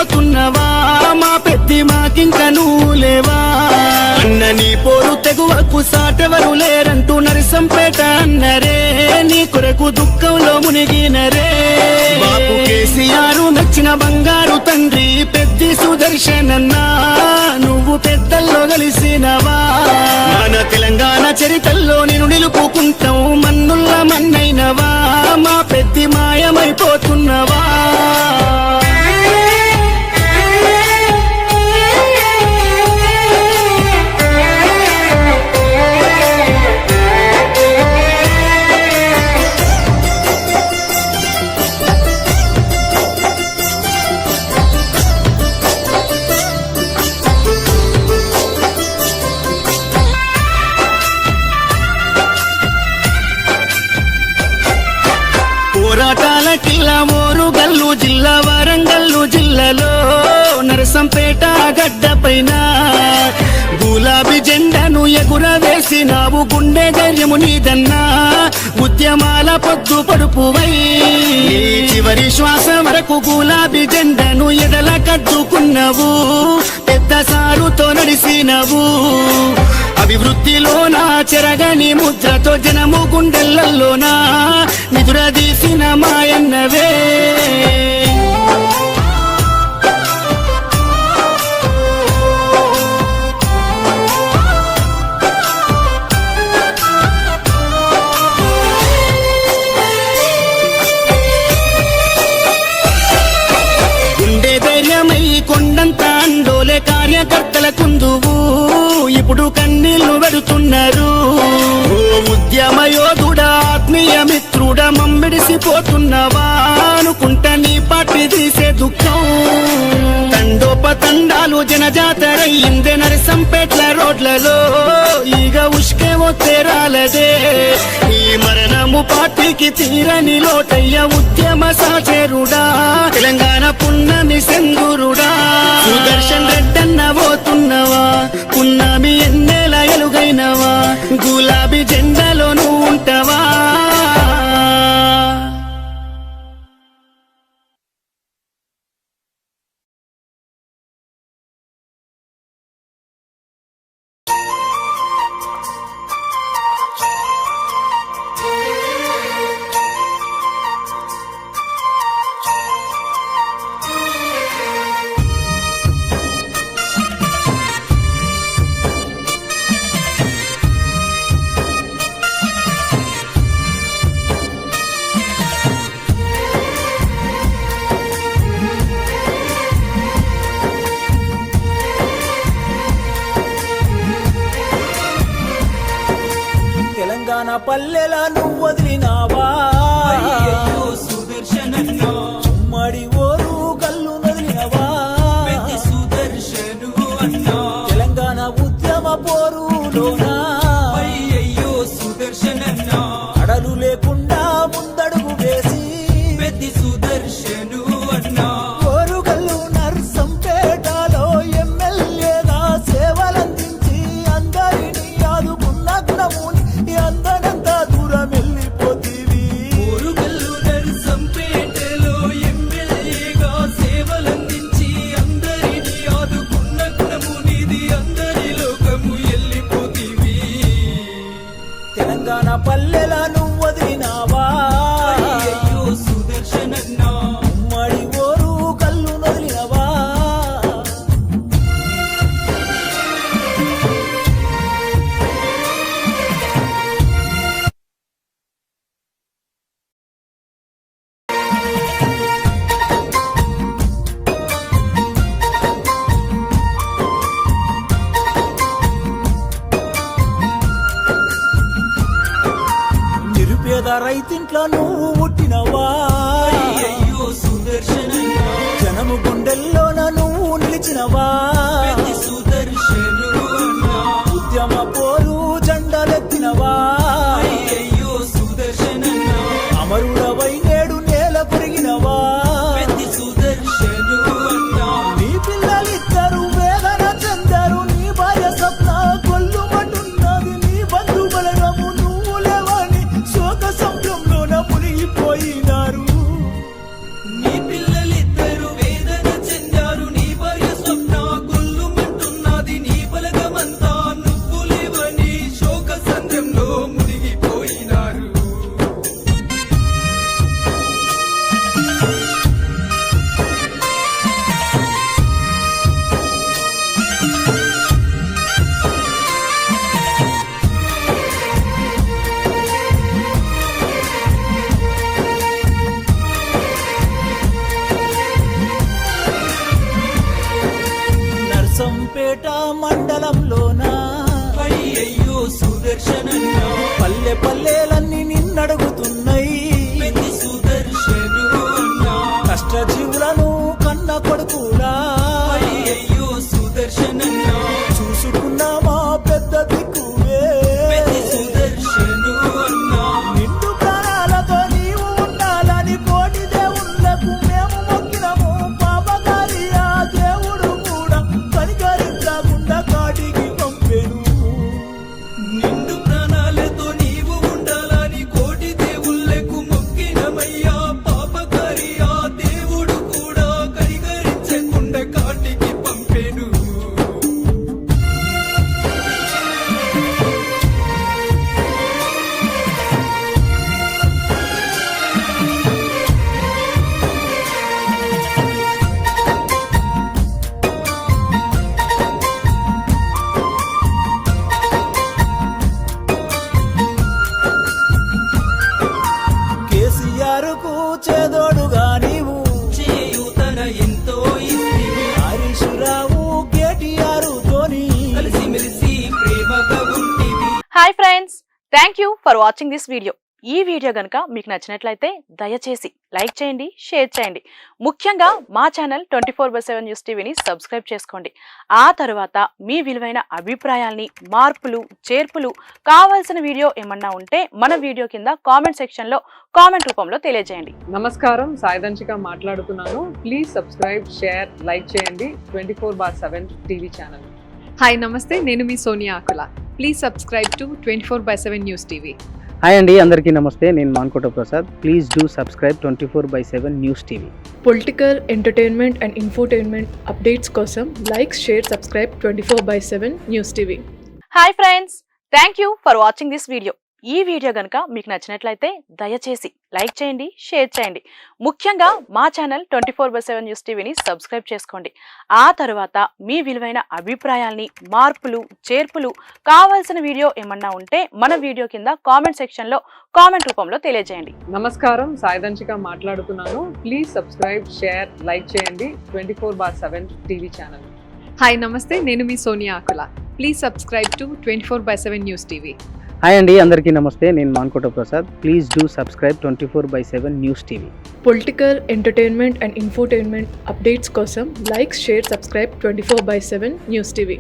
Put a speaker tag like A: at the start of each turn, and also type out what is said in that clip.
A: పోతున్నవా మా పెద్ది మాకింక నువ్వు లేవా అన్న నీ పోరు తెగువకు సాటెవరు లేరంటూ నరసంపేట అన్నరే నీ కొరకు దుఃఖంలో మునిగినరే బాపు కేసీఆర్ నచ్చిన బంగారు తండ్రి పెద్ది సుదర్శనన్నా నువ్వు పెద్దల్లో కలిసినవా మన తెలంగాణ చరితల్లో నేను నిలుపుకుంటావు మన్నుల్ల మన్నైనవా మా పెద్ది మాయమైపోతున్నవా పోరాటాలకిల్లా మోరుగల్లు జిల్లా వరంగల్లు జిల్లాలో నరసంపేట గడ్డ పైన గులాబీ జెండాను ఎగురవేసినావు గుండె ధైర్యము నీదన్నా ఉద్యమాల పొద్దు పడుపువై చివరి శ్వాస వరకు గులాబీ జెండాను ఎదల కట్టుకున్నావు పెద్ద సారుతో నడిసినవు అభివృద్ధిలోనా చెరగని ముద్రతో జనము గుండెలలోనా నిదురదీసిన మాయన్నవే గుండె ధైర్యమై కొండంత అండోలే కార్యకర్తల కుందువు ఇప్పుడు కన్నీళ్లు పెడుతున్నారు ఉద్యమ యోధుడా ఆత్మీయ మిత్రుడా మమ్మిడిసిపోతున్నవా అనుకుంటా నీ పార్టీ తీసే దుఃఖం తండోపతండాలు జనజాతరయ్యిందే నరసంపేట్ల రోడ్లలో ఈగ ఉష్కే ఒత్తేరాలదే ఈ మరణము పార్టీకి తీరని లోటయ్య ఉద్యమ సాచేరుడా తెలంగాణ పున్నమి సెందురుడా సుదర్శన్ రెడ్డన్న పోతున్నవా పున్నమి ఎన్నేల ఎలుగైనవా గులాబీ జెండాలో నువ్వు ఉంటావా
B: తెలంగాణ పల్లెలా నువ్వు వదిలినావా సుదర్శనన్నా ఉమ్మడి ఓరు కల్లు నదిలినవా సుదర్శను అన్నా తెలంగాణ ఉద్యమ పోరులోనా అయ్యయ్యో సుదర్శనన్నా అడలు లేకుండా ముందడుగు వేసి పెద్ది సుదర్శను అన్నా ఓరుగల్లు నర్సంపేటలో ఎమ్మెల్యేగా సేవలందించి అందరినీ ఆదుకున్న గుణముని అందనంతా దూరం వెళ్ళిపోతీవి ఓరుగల్లు నర్సంపేటలో ఎమ్మెల్యేగా సేవలందించి అందరినీ ఆదుకున్న గుణమునిది అందరి లోకము వెళ్ళిపోతీవి తెలంగాణ పల్లెలా నువ్వు వదిలినావా అయ్యయ్యో సుదర్శనన్నా ఉమ్మడి ఓరు కల్లు నదిలినవా నిరుపేద రైతింట్లో నువ్వు పుట్టినవా అయ్యయ్యో సుదర్శనన్నా జనము గుండెల్లోన నువ్వు నిలిచినవా సుదర్శను ఉద్యమ పోరు జెండలెత్తినవా అయ్యయ్యో సుదర్శనన్నా అమరుడవై నేడు నేల పెరిగినవా సుదర్శను నీ పిల్లలిద్దరు వేదన చెందారు నీ భార్య స్వప్న కొల్లుమంటున్నది నీ బంధు బలగము నువ్వు లేవని శోక సముద్రంలోన మునిగిపోయినారు నీ పిల్లలిద్దరు వేదన చెందారు మండలంలోన అయ్యయ్యో సుదర్శనన్న పల్లె పల్లెలన్నీ నిన్నడుగుతున్నాయి సుదర్శను కష్టజీవులను కన్న కొడుకులా అయ్యయ్యో సుదర్శనన్న చూసుకున్నామా పెద్ద దిక్కువే సుదర్శను అన్నా నిండు ప్రాణాలతో నీవు ఉండాలని కోటి దేవుళ్ళకు మేము మొక్కినము పాపగారి ఆ దేవుడు కూడా కనికరించకుండా కాటికి పంపెను నిండు ప్రాణాలతో నీవు ఉండాలని కోటి దేవుళ్ళకు మొక్కినమయ్యా పాపగారి ఆ దేవుడు కూడా కనికరించకుండా కాటికి పంపెను కేసీఆర్ కు చేదోడుగా నీవు చేయూతన ఎంతో ఇస్తివి హరీశ్రావు కేటీఆర్ తోని కలిసిమెలిసి ప్రేమగా ఉంటివి.
C: Hi friends, thank you for watching this video. ఈ వీడియో గనుక మీకు నచ్చినట్లయితే దయచేసి లైక్ చేయండి, షేర్ చేయండి. ముఖ్యంగా మా ఛానల్ 24/7 న్యూస్ టీవీని సబ్స్క్రైబ్ చేసుకోండి. ఆ తర్వాత మీ విలువైన అభిప్రాయాల్ని, మార్పులు, చేర్పులు, కావాల్సిన వీడియో ఏమన్నా ఉంటే మన వీడియో కింద కామెంట్ సెక్షన్లో కామెంట్ రూపంలో తెలియజేయండి.
D: నమస్కారం, సాయిదంచిక మాట్లాడుతున్నాను. ప్లీజ్ సబ్స్క్రైబ్, షేర్, లైక్ చేయండి 24/7 టీవీ ఛానల్.
E: హాయ్ నమస్తే, నేను మీ Sonia Akula. Please subscribe to 24/7 news TV.
F: Hi అండి, అందరికీ నమస్తే. నేను Mankota Prasad. Please do subscribe 24/7 news TV.
G: Political, entertainment and infotainment updates కోసం like, share, subscribe 24/7 news TV.
C: Hi friends, thank you for watching this video. ఈ video గనుక మీకు నచ్చినట్లయితే దయచేసి లైక్ చేయండి, షేర్ చేయండి. ముఖ్యంగా మా ఛానల్ 24/7 న్యూస్ టీవీని సబ్స్క్రైబ్ చేసుకోండి. ఆ తర్వాత మీ విలువైన అభిప్రాయాల్ని, మార్పులు, చేర్పులు, కావాల్సిన వీడియో ఏమన్నా ఉంటే మన వీడియో కింద కామెంట్ సెక్షన్లో కామెంట్ రూపంలో తెలియజేయండి.
D: నమస్కారం, సాయిదంచిక మాట్లాడుతున్నాను. ప్లీజ్ సబ్స్క్రైబ్, షేర్, లైక్ చేయండి 24/7 టీవీ ఛానల్.
E: హాయ్ నమస్తే, నేను మీ Sonia Akula. Please subscribe to 24/7 news TV.
F: Hi అండి, అందరికీ నమస్తే. నేను Mankota Prasad. Please do subscribe 24/7 news TV.
G: Political, entertainment and infotainment updates కోసం like, share, subscribe 24/7 news TV.